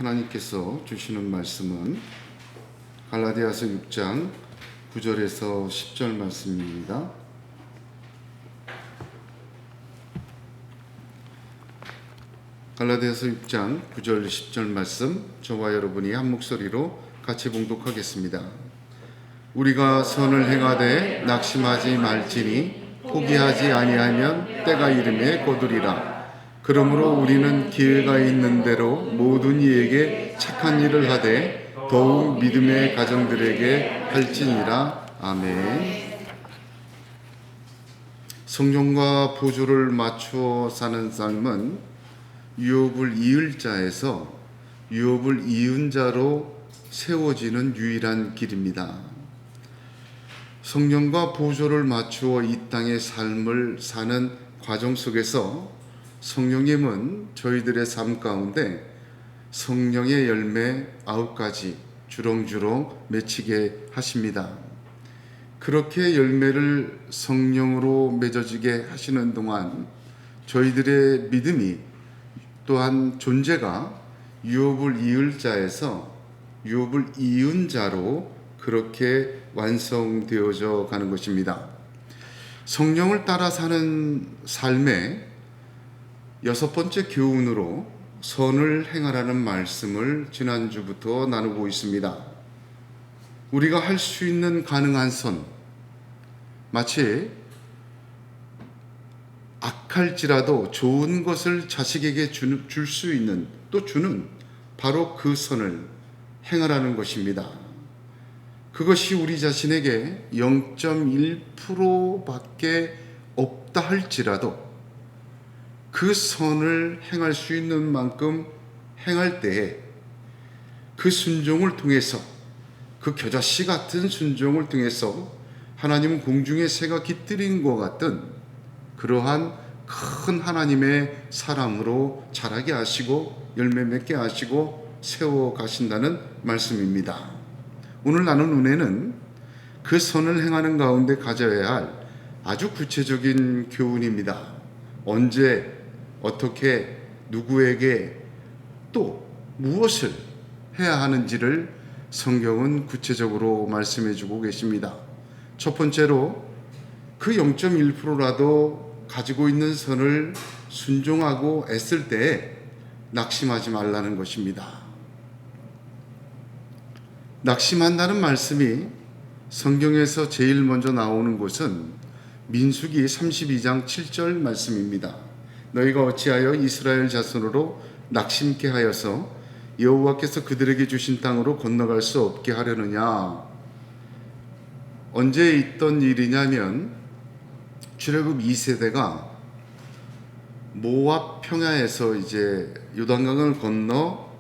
하나님께서 주시는 말씀은 갈라디아서 6장 9절에서 10절 말씀입니다. 갈라디아서 6장 9절 10절 말씀, 저와 여러분이 한 목소리로 같이 봉독하겠습니다. 우리가 선을 행하되 낙심하지 말지니 포기하지 아니하면 때가 이름에 거두리라. 그러므로 우리는 기회가 있는 대로 모든 이에게 착한 일을 하되 더욱 믿음의 가정들에게 할지니라. 아멘. 성령과 보조를 맞추어 사는 삶은 유업을 이을 자에서 유업을 이은 자로 세워지는 유일한 길입니다. 성령과 보조를 맞추어 이 땅의 삶을 사는 과정 속에서 성령님은 저희들의 삶 가운데 성령의 열매 9가지 주렁주렁 맺히게 하십니다. 그렇게 열매를 성령으로 맺어지게 하시는 동안 저희들의 믿음이 또한 존재가 유업을 이을 자에서 유업을 이은 자로 그렇게 완성되어져 가는 것입니다. 성령을 따라 사는 삶의 6번째 교훈으로 선을 행하라는 말씀을 지난주부터 나누고 있습니다. 우리가 할 수 있는 가능한 선, 마치 악할지라도 좋은 것을 자식에게 줄 수 있는, 또 주는 바로 그 선을 행하라는 것입니다. 그것이 우리 자신에게 0.1%밖에 없다 할지라도 그 선을 행할 수 있는 만큼 행할 때에 그 순종을 통해서, 그 겨자씨 같은 순종을 통해서 하나님은 공중의 새가 깃들인 것 같은 그러한 큰 하나님의 사랑으로 자라게 하시고 열매 맺게 하시고 세워 가신다는 말씀입니다. 오늘 나눈 은혜는 그 선을 행하는 가운데 가져야 할 아주 구체적인 교훈입니다. 언제, 어떻게, 누구에게, 또 무엇을 해야 하는지를 성경은 구체적으로 말씀해 주고 계십니다. 첫 번째로 그 0.1%라도 가지고 있는 선을 순종하고 애쓸 때에 낙심하지 말라는 것입니다. 낙심한다는 말씀이 성경에서 제일 먼저 나오는 곳은 민수기 32장 7절 말씀입니다. 너희가 어찌하여 이스라엘 자손으로 낙심케 하여서 여호와께서 그들에게 주신 땅으로 건너갈 수 없게 하려느냐. 언제 있던 일이냐면 출애굽 2세대가 모압 평야에서 이제 요단강을 건너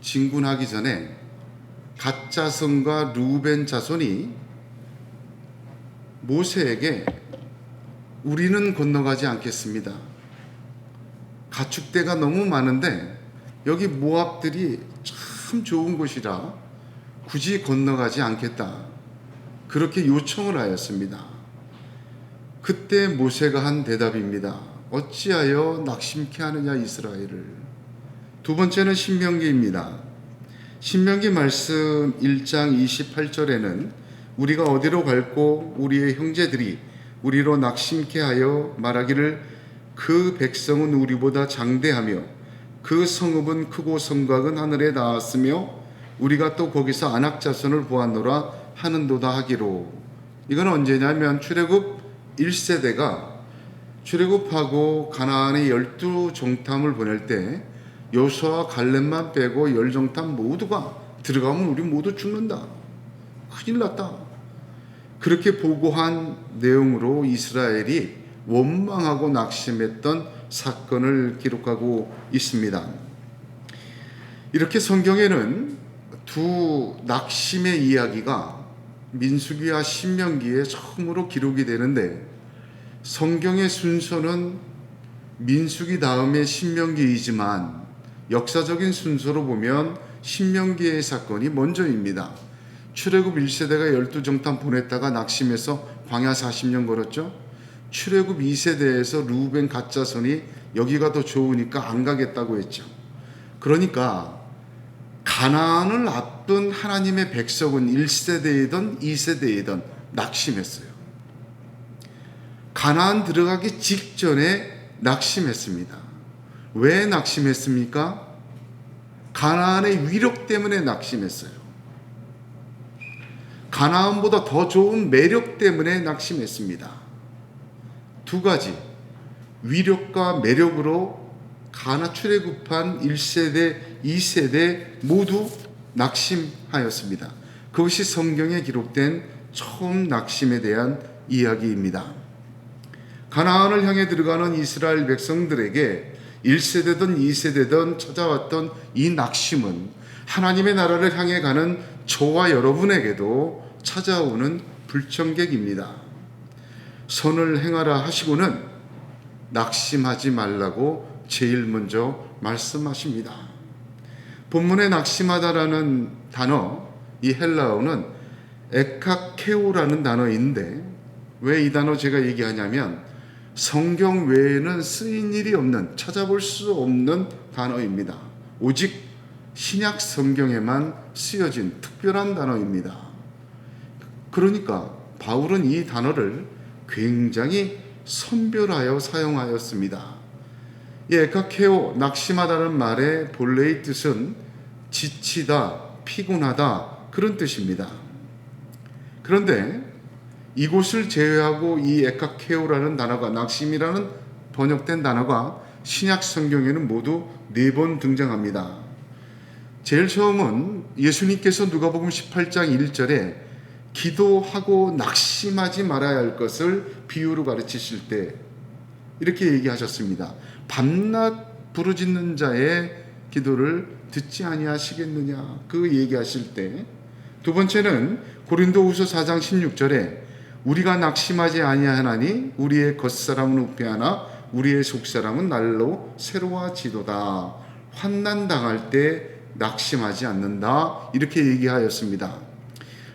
진군하기 전에 갓 자손과 루벤 자손이 모세에게 우리는 건너가지 않겠습니다. 가축대가 너무 많은데 여기 모압들이 참 좋은 곳이라 굳이 건너가지 않겠다. 그렇게 요청을 하였습니다. 그때 모세가 한 대답입니다. 어찌하여 낙심케 하느냐 이스라엘을. 두 번째는 신명기입니다. 신명기 말씀 1장 28절에는 우리가 어디로 갈고 우리의 형제들이 우리로 낙심케 하여 말하기를 그 백성은 우리보다 장대하며 그 성읍은 크고 성곽은 하늘에 닿았으며 우리가 또 거기서 아낙 자손을 보았노라 하는도다 하기로. 이건 언제냐면 출애굽 1세대가 출애굽하고 가나안의 12정탐을 보낼 때 여호수아와 갈렙만 빼고 10정탐 모두가 들어가면 우리 모두 죽는다. 큰일 났다. 그렇게 보고한 내용으로 이스라엘이 원망하고 낙심했던 사건을 기록하고 있습니다. 이렇게 성경에는 두 낙심의 이야기가 민수기와 신명기에 처음으로 기록이 되는데 성경의 순서는 민수기 다음에 신명기이지만 역사적인 순서로 보면 신명기의 사건이 먼저입니다. 출애굽 1세대가 12정탐 보냈다가 낙심해서 광야 40년 걸었죠. 출애굽 2세대에서 루벤 갓자손이 여기가 더 좋으니까 안 가겠다고 했죠. 그러니까 가나안을 앞둔 하나님의 백성은 1세대이든 2세대이든 낙심했어요. 가나안 들어가기 직전에 낙심했습니다. 왜 낙심했습니까? 가나안의 위력 때문에 낙심했어요. 가나안보다 더 좋은 매력 때문에 낙심했습니다. 두 가지, 위력과 매력으로 가나 출애굽한 1세대, 2세대 모두 낙심하였습니다. 그것이 성경에 기록된 처음 낙심에 대한 이야기입니다. 가나안을 향해 들어가는 이스라엘 백성들에게 1세대든 2세대든 찾아왔던 이 낙심은 하나님의 나라를 향해 가는 저와 여러분에게도 찾아오는 불청객입니다. 선을 행하라 하시고는 낙심하지 말라고 제일 먼저 말씀하십니다. 본문에 낙심하다라는 단어, 이 헬라어는 에카케오라는 단어인데 왜 이 단어 제가 얘기하냐면 성경 외에는 쓰인 일이 없는, 찾아볼 수 없는 단어입니다. 오직 신약 성경에만 쓰여진 특별한 단어입니다. 그러니까 바울은 이 단어를 굉장히 선별하여 사용하였습니다. 이 에카케오, 낙심하다는 말의 본래의 뜻은 지치다, 피곤하다 그런 뜻입니다. 그런데 이곳을 제외하고 이 에카케오라는 단어가, 낙심이라는 번역된 단어가 신약 성경에는 모두 4번 등장합니다. 제일 처음은 예수님께서 누가복음 18장 1절에 기도하고 낙심하지 말아야 할 것을 비유로 가르치실 때 이렇게 얘기하셨습니다. 밤낮 부르짖는 자의 기도를 듣지 아니하시겠느냐, 그 얘기하실 때. 두 번째는 고린도후서 4장 16절에 우리가 낙심하지 아니하나니 우리의 겉사람은 우패하나 우리의 속사람은 날로 새로워지도다. 환난 당할 때 낙심하지 않는다, 이렇게 얘기하였습니다.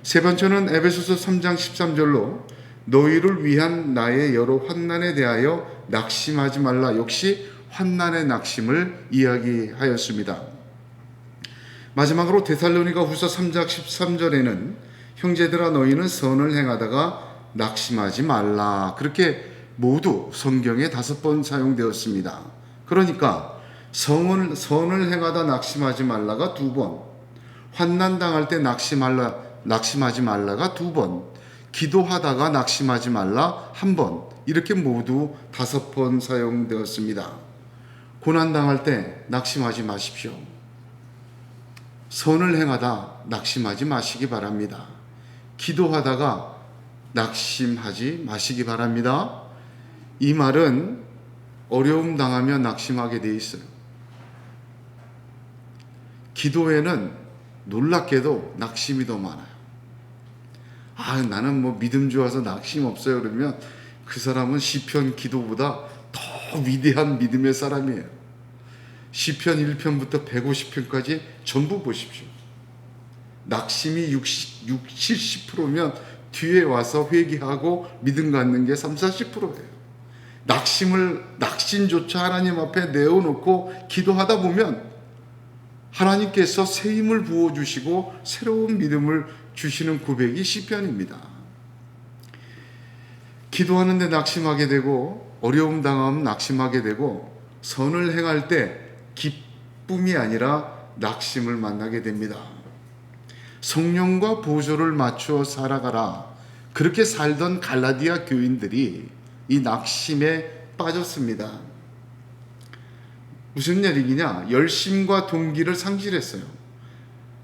세 번째는 에베소서 3장 13절로 너희를 위한 나의 여러 환난에 대하여 낙심하지 말라, 역시 환난의 낙심을 이야기하였습니다. 마지막으로 데살로니가 후서 3장 13절에는 형제들아 너희는 선을 행하다가 낙심하지 말라, 그렇게 모두 성경에 5번 사용되었습니다. 그러니까 선을 행하다 낙심하지 말라가 2번, 환난 당할 때 낙심하지 말라가 2번, 기도하다가 낙심하지 말라 1번, 이렇게 모두 5번 사용되었습니다. 고난 당할 때 낙심하지 마십시오. 선을 행하다 낙심하지 마시기 바랍니다. 기도하다가 낙심하지 마시기 바랍니다. 이 말은 어려움 당하면 낙심하게 돼 있어요. 기도에는 놀랍게도 낙심이 더 많아요. 나는 뭐 믿음 좋아서 낙심 없어요 그러면 그 사람은 시편 기도보다 더 위대한 믿음의 사람이에요. 시편 1편부터 150편까지 전부 보십시오. 낙심이 70%면 뒤에 와서 회개하고 믿음 갖는 게 30-40%예요. 낙심조차 하나님 앞에 내어놓고 기도하다 보면 하나님께서 새 힘을 부어주시고 새로운 믿음을 주시는 고백이 시편입니다. 기도하는데 낙심하게 되고 어려움 당하면 낙심하게 되고 선을 행할 때 기쁨이 아니라 낙심을 만나게 됩니다. 성령과 보조를 맞추어 살아가라, 그렇게 살던 갈라디아 교인들이 이 낙심에 빠졌습니다. 무슨 얘기냐? 열심과 동기를 상실했어요.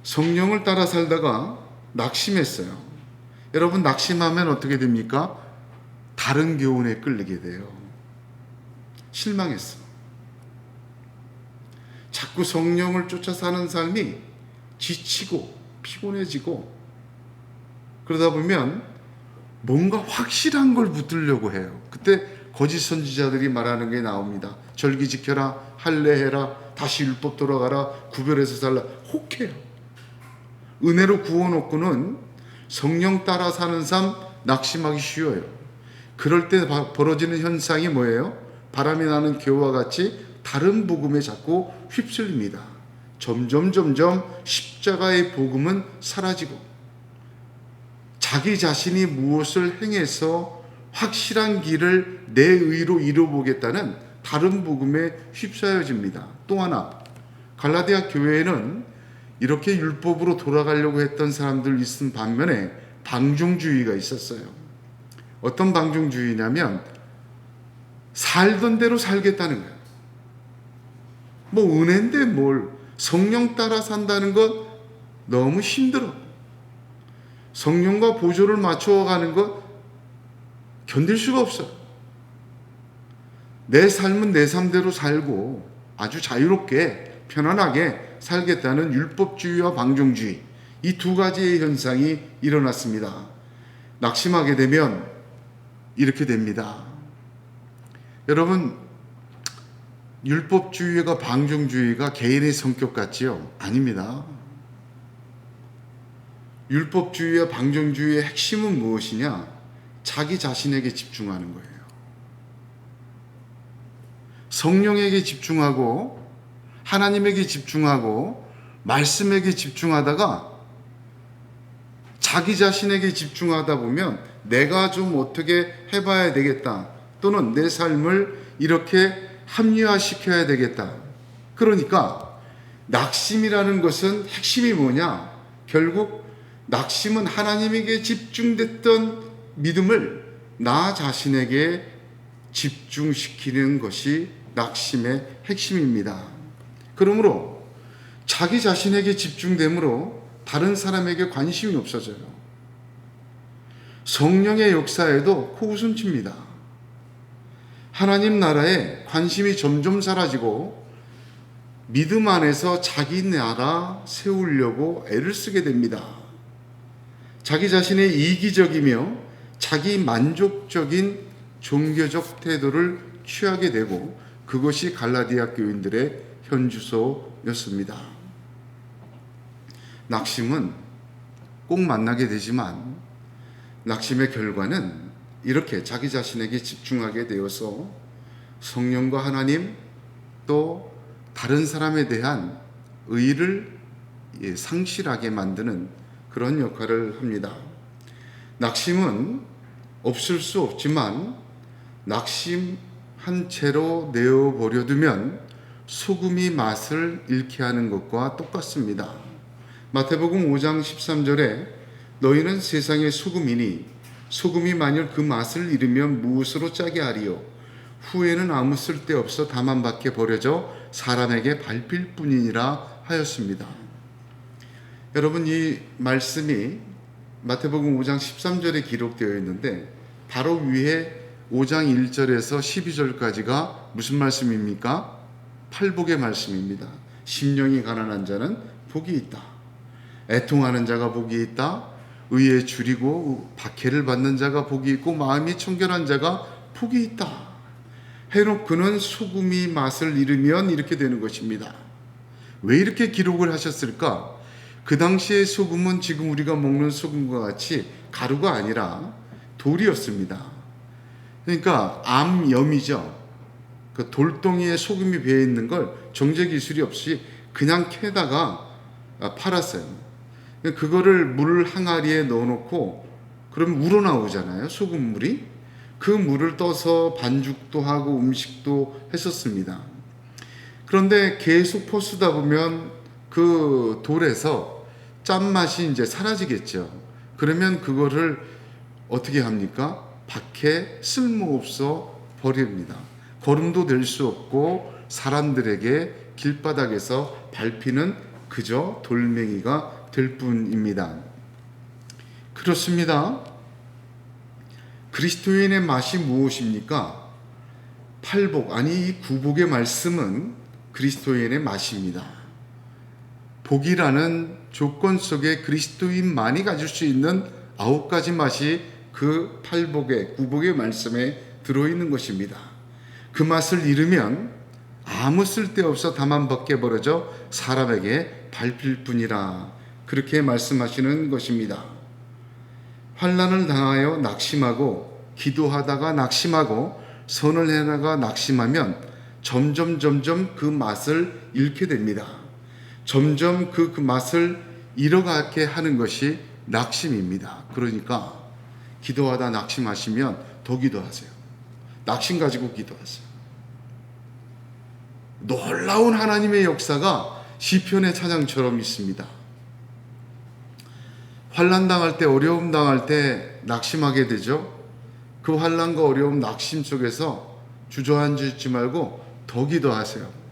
성령을 따라 살다가 낙심했어요. 여러분, 낙심하면 어떻게 됩니까? 다른 교훈에 끌리게 돼요. 실망했어. 자꾸 성령을 쫓아 사는 삶이 지치고 피곤해지고 그러다 보면 뭔가 확실한 걸 붙들려고 해요. 그때 거짓 선지자들이 말하는 게 나옵니다. 절기 지켜라, 할례해라, 다시 율법 돌아가라, 구별해서 살라. 혹해요. 은혜로 구워놓고는 성령 따라 사는 삶 낙심하기 쉬워요. 그럴 때 벌어지는 현상이 뭐예요? 바람이 나는 겨와 같이 다른 복음에 자꾸 휩쓸립니다. 점점 십자가의 복음은 사라지고 자기 자신이 무엇을 행해서 확실한 길을 내 의로 이루어보겠다는 다른 복음에 휩싸여집니다. 또 하나, 갈라디아 교회에는 이렇게 율법으로 돌아가려고 했던 사람들 있은 반면에 방종주의가 있었어요. 어떤 방종주의냐면 살던 대로 살겠다는 거예요. 뭐 은혜인데 뭘 성령 따라 산다는 것 너무 힘들어. 성령과 보조를 맞춰가는 것 견딜 수가 없어. 내 삶은 내 삶대로 살고 아주 자유롭게 편안하게 살겠다는 율법주의와 방종주의, 이 두 가지의 현상이 일어났습니다. 낙심하게 되면 이렇게 됩니다. 여러분, 율법주의와 방종주의가 개인의 성격 같지요? 아닙니다. 율법주의와 방종주의의 핵심은 무엇이냐? 자기 자신에게 집중하는 거예요. 성령에게 집중하고 하나님에게 집중하고 말씀에게 집중하다가 자기 자신에게 집중하다 보면 내가 좀 어떻게 해봐야 되겠다, 또는 내 삶을 이렇게 합리화시켜야 되겠다. 그러니까 낙심이라는 것은 핵심이 뭐냐? 결국 낙심은 하나님에게 집중됐던 믿음을 나 자신에게 집중시키는 것이 낙심의 핵심입니다. 그러므로 자기 자신에게 집중됨으로 다른 사람에게 관심이 없어져요. 성령의 역사에도 코웃음칩니다. 하나님 나라에 관심이 점점 사라지고 믿음 안에서 자기 나라 세우려고 애를 쓰게 됩니다. 자기 자신의 이기적이며 자기 만족적인 종교적 태도를 취하게 되고 그것이 갈라디아 교인들의 현주소였습니다. 낙심은 꼭 만나게 되지만 낙심의 결과는 이렇게 자기 자신에게 집중하게 되어서 성령과 하나님 또 다른 사람에 대한 의의를 상실하게 만드는 그런 역할을 합니다. 낙심은 없을 수 없지만 낙심한 채로 내어버려 두면 소금이 맛을 잃게 하는 것과 똑같습니다. 마태복음 5장 13절에 너희는 세상의 소금이니 소금이 만일 그 맛을 잃으면 무엇으로 짜게 하리요? 후에는 아무 쓸데없어 다만 밖에 버려져 사람에게 밟힐 뿐이니라 하였습니다. 여러분, 이 말씀이 마태복음 5장 13절에 기록되어 있는데 바로 위에 5장 1절에서 12절까지가 무슨 말씀입니까? 팔복의 말씀입니다. 심령이 가난한 자는 복이 있다. 애통하는 자가 복이 있다. 의에 줄이고 박해를 받는 자가 복이 있고 마음이 청결한 자가 복이 있다. 해놓고는 소금이 맛을 잃으면 이렇게 되는 것입니다. 왜 이렇게 기록을 하셨을까? 그 당시의 소금은 지금 우리가 먹는 소금과 같이 가루가 아니라 돌이었습니다. 그러니까 암염이죠. 그 돌덩이에 소금이 배어 있는 걸 정제 기술이 없이 그냥 캐다가 팔았어요. 그거를 물 항아리에 넣어놓고 그럼 우러나오잖아요, 소금물이. 그 물을 떠서 반죽도 하고 음식도 했었습니다. 그런데 계속 퍼쓰다 보면 그 돌에서 짠맛이 이제 사라지겠죠. 그러면 그거를 어떻게 합니까? 밖에 쓸모없어 버립니다. 거름도 될 수 없고 사람들에게 길바닥에서 밟히는 그저 돌멩이가 될 뿐입니다. 그렇습니다. 그리스도인의 맛이 무엇입니까? 팔복, 아니 이 구복의 말씀은 그리스도인의 맛입니다. 복이라는 조건 속에 그리스도인만이 가질 수 있는 9가지 맛이 그 팔복의 구복의 말씀에 들어있는 것입니다. 그 맛을 잃으면 아무 쓸데없어 다만 밖에 벌어져 사람에게 밟힐 뿐이라, 그렇게 말씀하시는 것입니다. 환난을 당하여 낙심하고 기도하다가 낙심하고 선을 해나가 낙심하면 점점 그 맛을 잃게 됩니다. 점점 그 맛을 잃어가게 하는 것이 낙심입니다. 그러니까 기도하다 낙심하시면 더 기도하세요. 낙심 가지고 기도하세요. 놀라운 하나님의 역사가 시편의 찬양처럼 있습니다. 환난 당할 때, 어려움 당할 때 낙심하게 되죠. 그 환난과 어려움, 낙심 속에서 주저앉지 말고 더 기도하세요.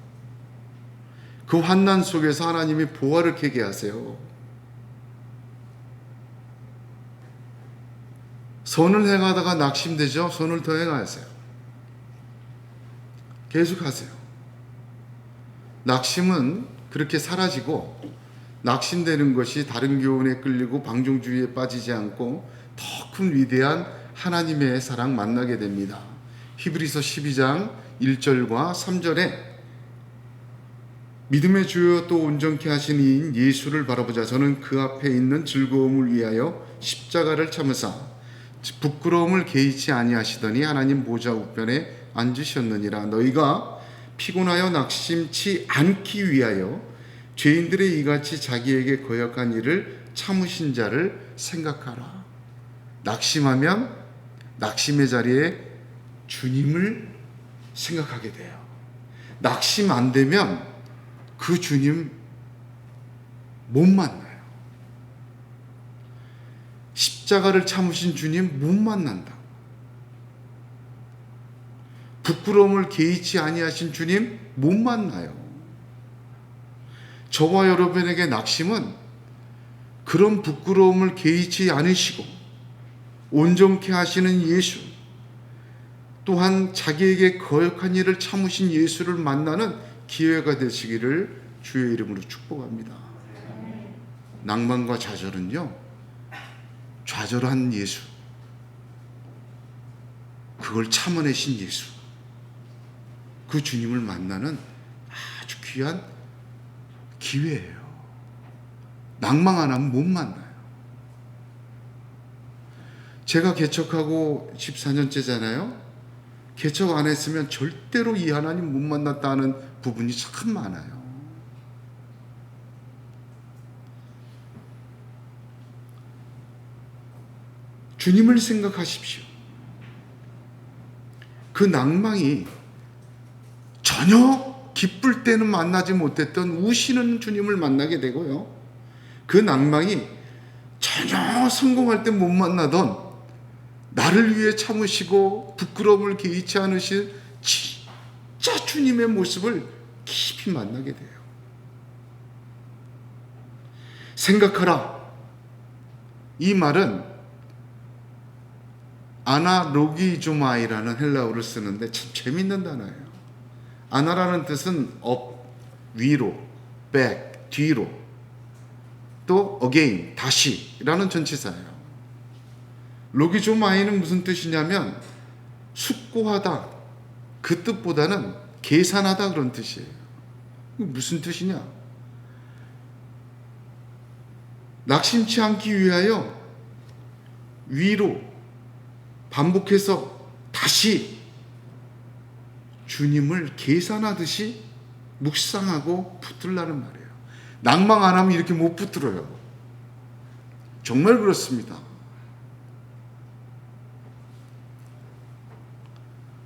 그 환난 속에서 하나님이 보화를 캐게 하세요. 선을 행하다가 낙심되죠. 선을 더 행하세요. 계속하세요. 낙심은 그렇게 사라지고, 낙심되는 것이 다른 교훈에 끌리고 방종주의에 빠지지 않고 더 큰 위대한 하나님의 사랑 만나게 됩니다. 히브리서 12장 1절과 3절에 믿음의 주요 또 온전케 하신 이인 예수를 바라보자. 저는 그 앞에 있는 즐거움을 위하여 십자가를 참으사 부끄러움을 개의치 아니하시더니 하나님 보좌 우편에 앉으셨느니라. 너희가 피곤하여 낙심치 않기 위하여 죄인들의 이같이 자기에게 거역한 일을 참으신 자를 생각하라. 낙심하면 낙심의 자리에 주님을 생각하게 돼요. 낙심 안 되면 그 주님 못 만나요. 십자가를 참으신 주님 못 만난다. 부끄러움을 개의치 아니하신 주님 못 만나요. 저와 여러분에게 낙심은 그런 부끄러움을 개의치 않으시고 온전케 하시는 예수, 또한 자기에게 거역한 일을 참으신 예수를 만나는 기회가 되시기를 주의 이름으로 축복합니다. 낭만과 좌절은요, 좌절한 예수, 그걸 참아내신 예수, 그 주님을 만나는 아주 귀한 기회예요. 낭만 안 하면 못 만나요. 제가 개척하고 14년째잖아요. 개척 안 했으면 절대로 이 하나님 못 만났다는 부분이 참 많아요. 주님을 생각하십시오. 그 낭망이 전혀 기쁠 때는 만나지 못했던 우시는 주님을 만나게 되고요. 그 낭망이 전혀 성공할 때 못 만나던 나를 위해 참으시고 부끄러움을 개의치 않으신 진짜 주님의 모습을 깊이 만나게 돼요. 생각하라. 이 말은 아나로기조마이라는 헬라어를 쓰는데 참 재밌는 단어예요. 아나라는 뜻은 up, 위로, back, 뒤로, 또 again, 다시라는 전치사예요. 로기조마이는 무슨 뜻이냐면 숙고하다, 그 뜻보다는 계산하다 그런 뜻이에요. 무슨 뜻이냐? 낙심치 않기 위하여 위로 반복해서 다시 주님을 계산하듯이 묵상하고 붙들라는 말이에요. 낭망 안 하면 이렇게 못 붙들어요. 정말 그렇습니다.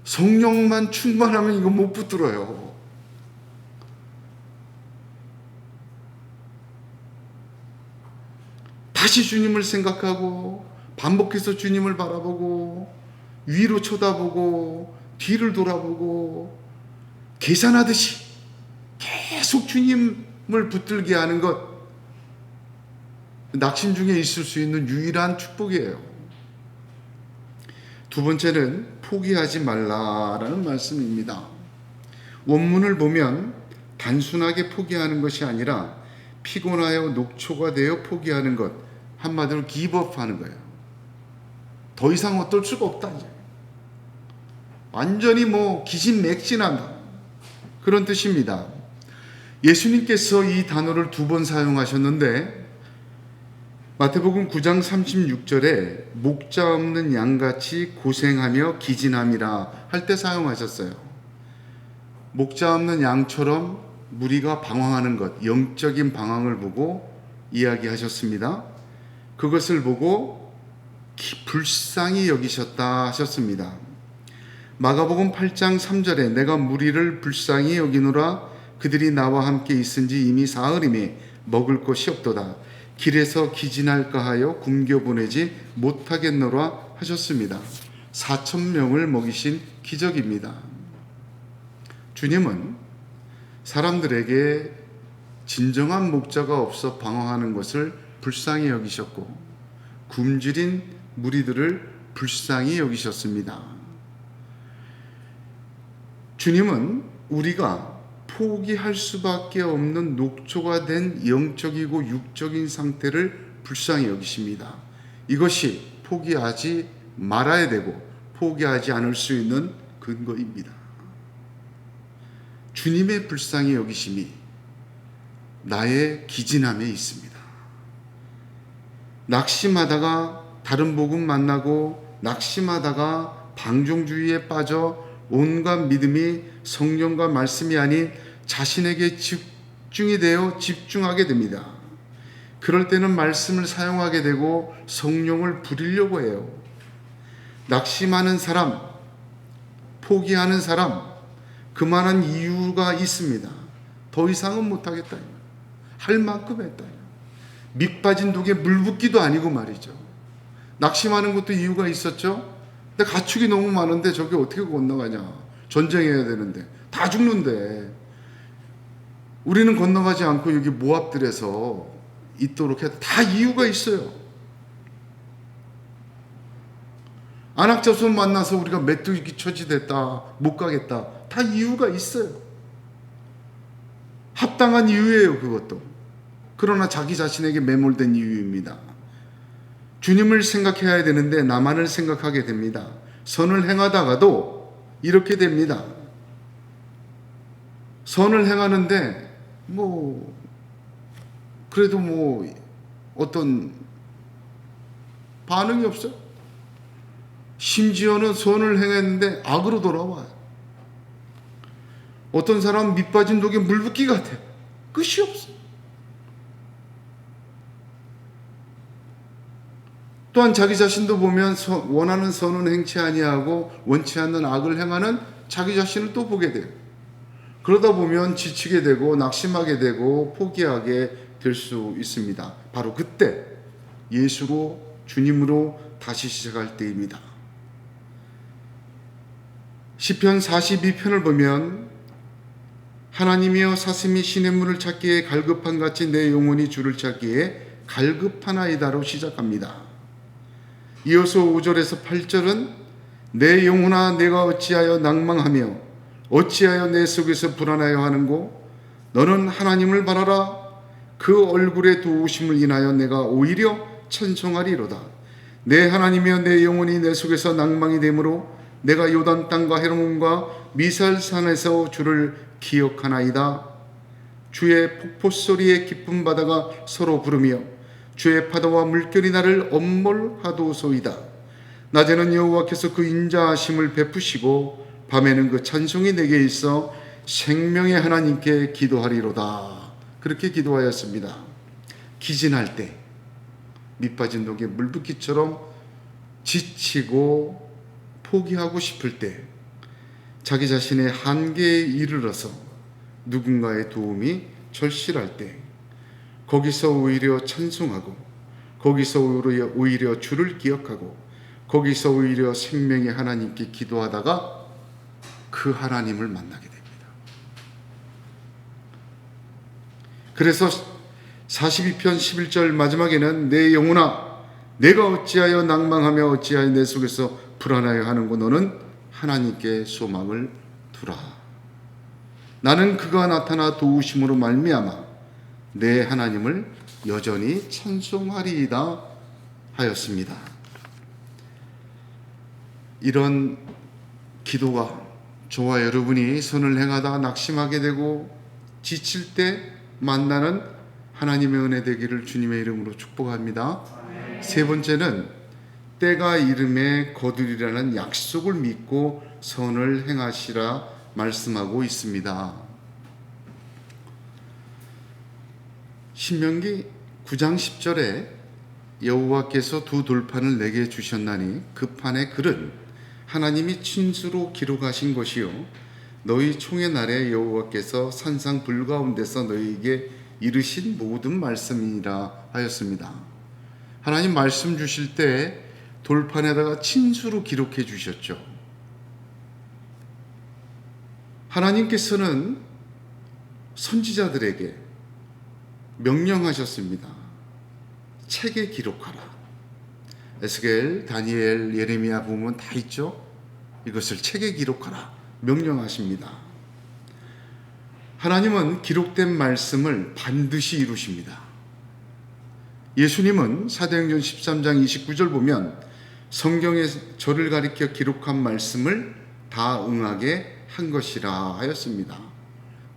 성령만 충만하면 이거 못 붙들어요. 다시 주님을 생각하고 반복해서 주님을 바라보고 위로 쳐다보고 뒤를 돌아보고 계산하듯이 계속 주님을 붙들게 하는 것, 낙심 중에 있을 수 있는 유일한 축복이에요. 두 번째는 포기하지 말라라는 말씀입니다. 원문을 보면 단순하게 포기하는 것이 아니라 피곤하여 녹초가 되어 포기하는 것, 한마디로 기브업하는 거예요. 더 이상 어떨 수가 없다. 이제. 완전히 기진맥진한다. 그런 뜻입니다. 예수님께서 이 단어를 2번 사용하셨는데 마태복음 9장 36절에 목자 없는 양같이 고생하며 기진함이라 할 때 사용하셨어요. 목자 없는 양처럼 무리가 방황하는 것, 영적인 방황을 보고 이야기하셨습니다. 그것을 보고 불쌍히 여기셨다 하셨습니다. 마가복음 8장 3절에 내가 무리를 불쌍히 여기노라 그들이 나와 함께 있은지 이미 사흘이며 먹을 것이 없도다. 길에서 기진할까 하여 굶겨보내지 못하겠노라 하셨습니다. 4,000명을 먹이신 기적입니다. 주님은 사람들에게 진정한 목자가 없어 방황하는 것을 불쌍히 여기셨고 굶주린 무리들을 불쌍히 여기셨습니다. 주님은 우리가 포기할 수밖에 없는 녹초가 된 영적이고 육적인 상태를 불쌍히 여기십니다. 이것이 포기하지 말아야 되고 포기하지 않을 수 있는 근거입니다. 주님의 불쌍히 여기심이 나의 기진함에 있습니다. 낙심하다가 다른 복음 만나고 낙심하다가 방종주의에 빠져 온갖 믿음이 성령과 말씀이 아닌 자신에게 집중이 되어 집중하게 됩니다. 그럴 때는 말씀을 사용하게 되고 성령을 부리려고 해요. 낙심하는 사람, 포기하는 사람, 그만한 이유가 있습니다. 더 이상은 못하겠다. 할 만큼 했다. 밑 빠진 독에 물 붓기도 아니고 말이죠. 낙심하는 것도 이유가 있었죠. 근데 가축이 너무 많은데 저게 어떻게 건너가냐. 전쟁해야 되는데 다 죽는데 우리는 건너가지 않고 여기 모압들에서 있도록 해야 다 이유가 있어요. 안악자손 만나서 우리가 메뚜기 처지됐다 못 가겠다 다 이유가 있어요. 합당한 이유예요. 그것도. 그러나 자기 자신에게 매몰된 이유입니다. 주님을 생각해야 되는데 나만을 생각하게 됩니다. 선을 행하다가도 이렇게 됩니다. 선을 행하는데 그래도 어떤 반응이 없어요. 심지어는 선을 행했는데 악으로 돌아와요. 어떤 사람은 밑 빠진 독에 물 붓기 같아요. 끝이 없어요. 또한 자기 자신도 보면 원하는 선은 행치 아니하고 원치 않는 악을 행하는 자기 자신을 또 보게 돼요. 그러다 보면 지치게 되고 낙심하게 되고 포기하게 될 수 있습니다. 바로 그때 예수로 주님으로 다시 시작할 때입니다. 시편 42편을 보면 하나님이여 사슴이 시냇물을 찾기에 갈급한 같이 내 영혼이 주를 찾기에 갈급하나이다로 시작합니다. 이어서 5절에서 8절은 내 영혼아 내가 어찌하여 낭망하며 어찌하여 내 속에서 불안하여 하는고 너는 하나님을 바라라. 그 얼굴의 도우심을 인하여 내가 오히려 찬송하리로다. 내 하나님이여 내 영혼이 내 속에서 낭망이 되므로 내가 요단 땅과 헤르몬과 미살산에서 주를 기억하나이다. 주의 폭포 소리에 깊은 바다가 서로 부르며 주의 파도와 물결이 나를 엄몰하도소이다. 낮에는 여호와께서 그 인자하심을 베푸시고 밤에는 그 찬송이 내게 있어 생명의 하나님께 기도하리로다. 그렇게 기도하였습니다. 기진할 때 밑빠진 독에 물붓기처럼 지치고 포기하고 싶을 때 자기 자신의 한계에 이르러서 누군가의 도움이 절실할 때 거기서 오히려 찬송하고 거기서 오히려 주를 기억하고 거기서 오히려 생명의 하나님께 기도하다가 그 하나님을 만나게 됩니다. 그래서 42편 11절 마지막에는 내 영혼아 내가 어찌하여 낭망하며 어찌하여 내 속에서 불안하여 하는고 너는 하나님께 소망을 두라. 나는 그가 나타나 도우심으로 말미암아 내 하나님을 여전히 찬송하리이다 하였습니다. 이런 기도가 저와 여러분이 선을 행하다 낙심하게 되고 지칠 때 만나는 하나님의 은혜 되기를 주님의 이름으로 축복합니다. 세 번째는 때가 이름에 거두리라는 약속을 믿고 선을 행하시라 말씀하고 있습니다. 신명기 9장 10절에 여호와께서 두 돌판을 내게 주셨나니 그 판의 글은 하나님이 친수로 기록하신 것이요 너희 총의 날에 여호와께서 산상 불 가운데서 너희에게 이르신 모든 말씀이라 하였습니다. 하나님 말씀 주실 때 돌판에다가 친수로 기록해 주셨죠. 하나님께서는 선지자들에게 명령하셨습니다. 책에 기록하라. 에스겔, 다니엘, 예레미야 보면 다 있죠. 이것을 책에 기록하라 명령하십니다. 하나님은 기록된 말씀을 반드시 이루십니다. 예수님은 사도행전 13장 29절 보면 성경에 저를 가리켜 기록한 말씀을 다 응하게 한 것이라 하였습니다.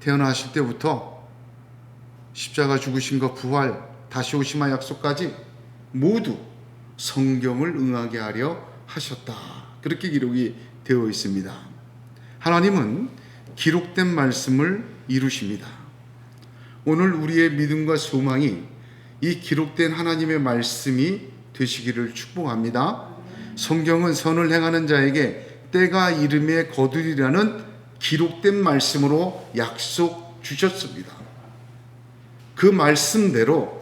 태어나실 때부터 십자가 죽으심과 부활, 다시 오심의 약속까지 모두 성경을 응하게 하려 하셨다. 그렇게 기록이 되어 있습니다. 하나님은 기록된 말씀을 이루십니다. 오늘 우리의 믿음과 소망이 이 기록된 하나님의 말씀이 되시기를 축복합니다. 성경은 선을 행하는 자에게 때가 이름에 거두리라는 기록된 말씀으로 약속 주셨습니다. 그 말씀대로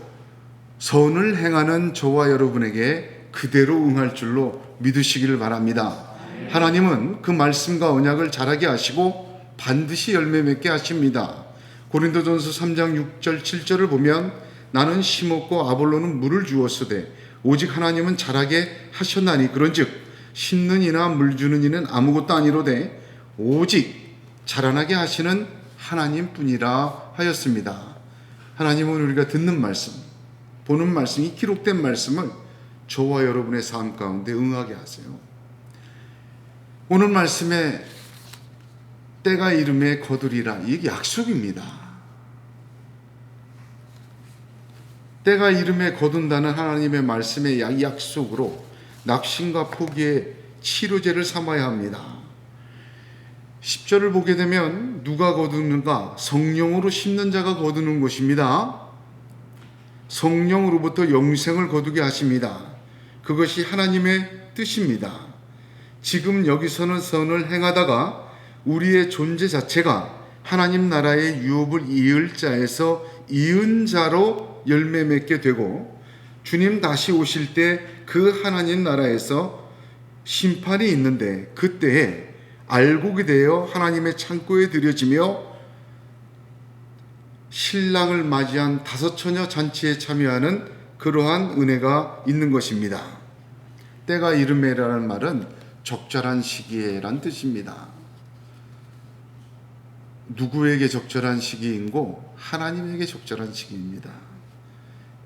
선을 행하는 저와 여러분에게 그대로 응할 줄로 믿으시기를 바랍니다. 하나님은 그 말씀과 언약을 자라게 하시고 반드시 열매 맺게 하십니다. 고린도전서 3장 6절 7절을 보면 나는 심었고 아볼로는 물을 주었으되 오직 하나님은 자라게 하셨나니 그런즉 심는 이나 물 주는 이는 아무것도 아니로되 오직 자라나게 하시는 하나님뿐이라 하였습니다. 하나님은 우리가 듣는 말씀, 보는 말씀이 기록된 말씀을 저와 여러분의 삶 가운데 응하게 하세요. 오늘 말씀에 때가 이름에 거두리라, 이게 약속입니다. 때가 이름에 거둔다는 하나님의 말씀의 약속으로 낙심과 포기의 치료제를 삼아야 합니다. 10절을 보게 되면 누가 거두는가? 성령으로 심는 자가 거두는 것입니다. 성령으로부터 영생을 거두게 하십니다. 그것이 하나님의 뜻입니다. 지금 여기서는 선을 행하다가 우리의 존재 자체가 하나님 나라의 유업을 이을 자에서 이은 자로 열매 맺게 되고 주님 다시 오실 때 그 하나님 나라에서 심판이 있는데 그때에 알곡이 되어 하나님의 창고에 들여지며 신랑을 맞이한 다섯 처녀 잔치에 참여하는 그러한 은혜가 있는 것입니다. 때가 이름에라는 말은 적절한 시기에란 뜻입니다. 누구에게 적절한 시기인고 하나님에게 적절한 시기입니다.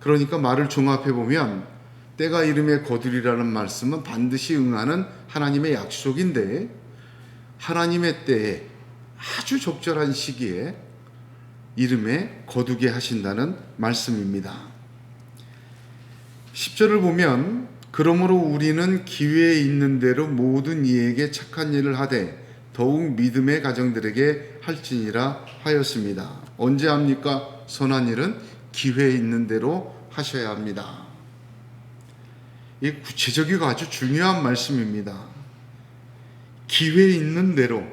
그러니까 말을 종합해 보면 때가 이름에 거두리라는 말씀은 반드시 응하는 하나님의 약속인데 하나님의 때에 아주 적절한 시기에 이름에 거두게 하신다는 말씀입니다. 10절을 보면 그러므로 우리는 기회에 있는 대로 모든 이에게 착한 일을 하되 더욱 믿음의 가정들에게 할지니라 하였습니다. 언제 합니까? 선한 일은 기회에 있는 대로 하셔야 합니다. 이 구체적이고 아주 중요한 말씀입니다. 기회에 있는 대로,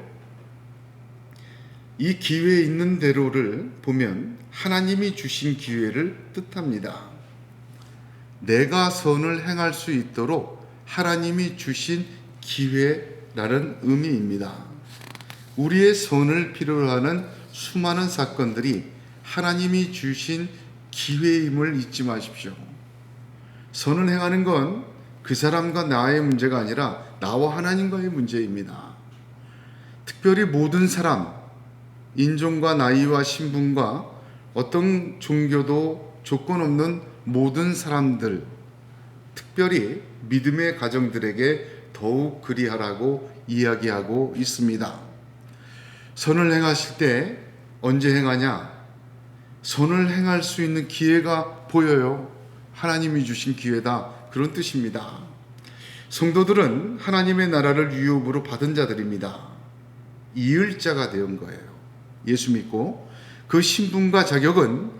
이 기회에 있는 대로를 보면 하나님이 주신 기회를 뜻합니다. 내가 선을 행할 수 있도록 하나님이 주신 기회라는 의미입니다. 우리의 선을 필요로 하는 수많은 사건들이 하나님이 주신 기회임을 잊지 마십시오. 선을 행하는 건 그 사람과 나의 문제가 아니라 나와 하나님과의 문제입니다. 특별히 모든 사람, 인종과 나이와 신분과 어떤 종교도 조건 없는 모든 사람들, 특별히 믿음의 가정들에게 더욱 그리하라고 이야기하고 있습니다. 선을 행하실 때 언제 행하냐? 선을 행할 수 있는 기회가 보여요. 하나님이 주신 기회다. 그런 뜻입니다. 성도들은 하나님의 나라를 유업으로 받은 자들입니다. 이을 자가 되은 거예요. 예수 믿고 그 신분과 자격은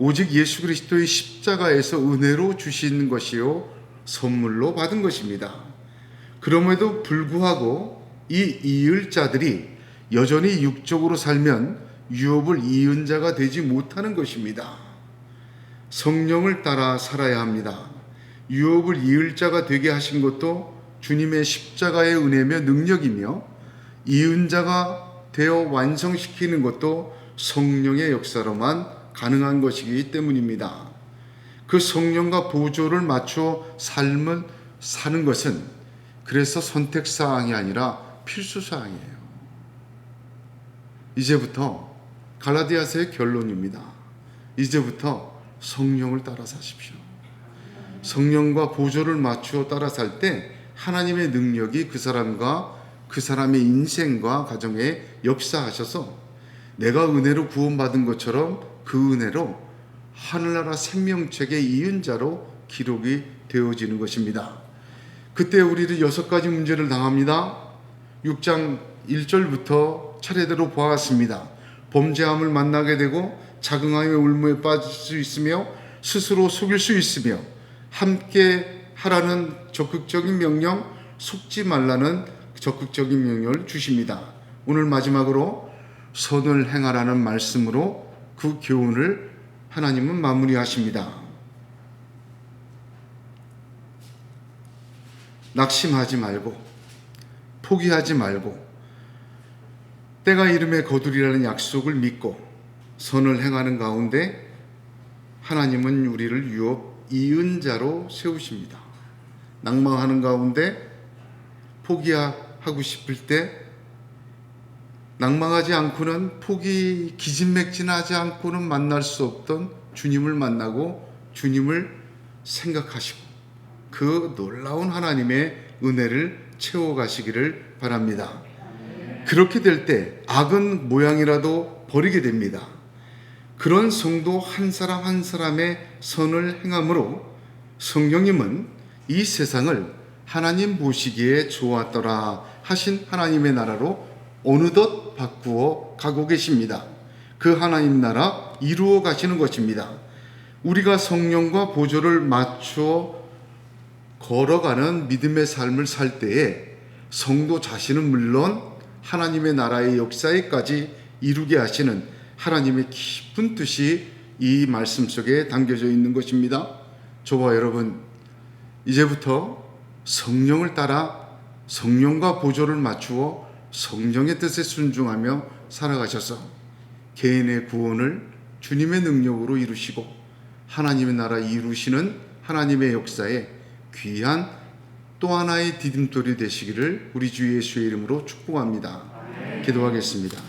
오직 예수 그리스도의 십자가에서 은혜로 주신 것이요 선물로 받은 것입니다. 그럼에도 불구하고 이 이을 자들이 여전히 육적으로 살면 유업을 이은 자가 되지 못하는 것입니다. 성령을 따라 살아야 합니다. 유업을 이을 자가 되게 하신 것도 주님의 십자가의 은혜며 능력이며 이은 자가 되어 완성시키는 것도 성령의 역사로만 가능한 것이기 때문입니다. 그 성령과 보조를 맞추어 삶을 사는 것은 그래서 선택사항이 아니라 필수사항이에요. 이제부터 갈라디아서의 결론입니다. 이제부터 성령을 따라 사십시오. 성령과 보조를 맞추어 따라 살 때 하나님의 능력이 그 사람과 그 사람의 인생과 가정에 역사하셔서 내가 은혜로 구원받은 것처럼 그 은혜로 하늘나라 생명책의 이은 자로 기록이 되어지는 것입니다. 그때 우리는 6가지 문제를 당합니다. 6장 1절부터 차례대로 보았습니다. 범죄함을 만나게 되고 자긍하며 울무에 빠질 수 있으며 스스로 속일 수 있으며 함께 하라는 적극적인 명령, 속지 말라는 적극적인 명령을 주십니다. 오늘 마지막으로 선을 행하라는 말씀으로 그 교훈을 하나님은 마무리하십니다. 낙심하지 말고 포기하지 말고 때가 이름에 거두리라는 약속을 믿고 선을 행하는 가운데 하나님은 우리를 유업 이은 자로 세우십니다. 낭망하는 가운데 포기하고 싶을 때 낭망하지 않고는 기진맥진하지 않고는 만날 수 없던 주님을 만나고 주님을 생각하시고 그 놀라운 하나님의 은혜를 채워가시기를 바랍니다. 그렇게 될 때 악은 모양이라도 버리게 됩니다. 그런 성도 한 사람 한 사람의 선을 행함으로 성령님은 이 세상을 하나님 보시기에 좋았더라 하신 하나님의 나라로 어느덧 바꾸어 가고 계십니다. 그 하나님 나라 이루어 가시는 것입니다. 우리가 성령과 보조를 맞추어 걸어가는 믿음의 삶을 살 때에 성도 자신은 물론 하나님의 나라의 역사에까지 이루게 하시는 하나님의 깊은 뜻이 이 말씀 속에 담겨져 있는 것입니다. 저와 여러분, 이제부터 성령을 따라 성령과 보조를 맞추어 성령의 뜻에 순종하며 살아가셔서 개인의 구원을 주님의 능력으로 이루시고 하나님의 나라 이루시는 하나님의 역사에 귀한 또 하나의 디딤돌이 되시기를 우리 주 예수의 이름으로 축복합니다. 기도하겠습니다.